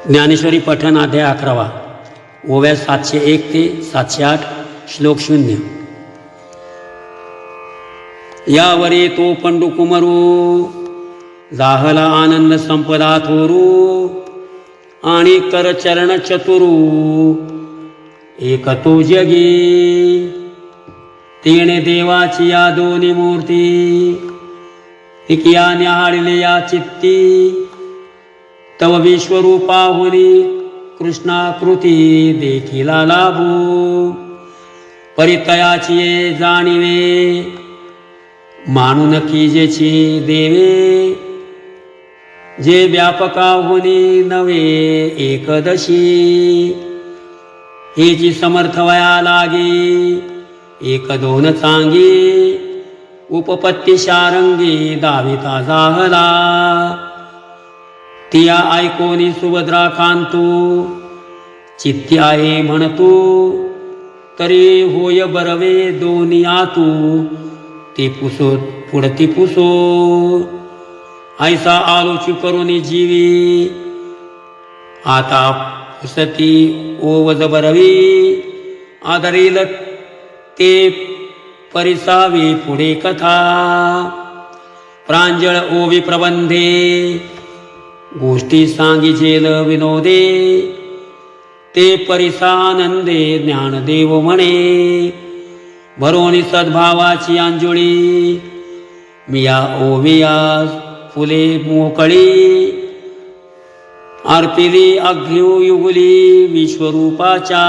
ज्ञानेश्वरी पठण अध्याय 11 ओव्या 701 ते 708 श्लोक 0. यावरे तो पंडू कुमरू जाहला आनंद संपदा थोरू आणि कर चरण चतुरू एक तो जगी तेणे देवाची या दोन्ही मूर्ती तिकिया न्याहाळले या चित्ती तव विश्वरूपाहुनी कृष्णाकृती देखिला लाभू परितयाची जाणीवे मानून की जेची देवे जे व्यापकाहुनी नवे एकदशी हे जी समर्थ वया लागे एक दोन चांगी उपपत्ती शारंगी दाविता जाहला तिया ऐकोनी सुभद्रा कांतू चित्ती आहे म्हणतू तरी होय बरवे दोन्ही आतू ते पुसो पुढती पुसो ऐसा आलोची करुनी जीवी आता पुसती ओवज बरवी आदरील ते परिसावी पुढे कथा प्रांजळ ओवी प्रबंधे गोष्टी सांगिजेल विनोदे ते परिसानंदे ज्ञानदेव म्हणे भरोणी सद्भावाची अंजुळी मिया ओविया फुले मोकळी अर्पिली अघ्यू युगली विश्वरूपाच्या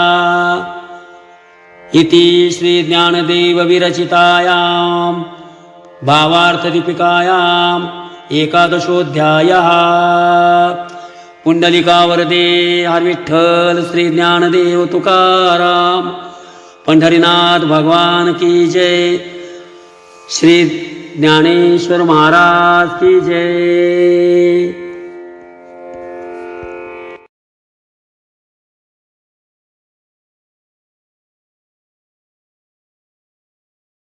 इति श्री ज्ञानदेव विरचितायां भावार्थ दीपिकायां एकादशोऽध्यायः. पुंडलिकावरदे हर विठ्ठल श्री ज्ञानदेव तुकाराम पंढरीनाथ भगवान की जय. श्री ज्ञानेश्वर महाराज की जय.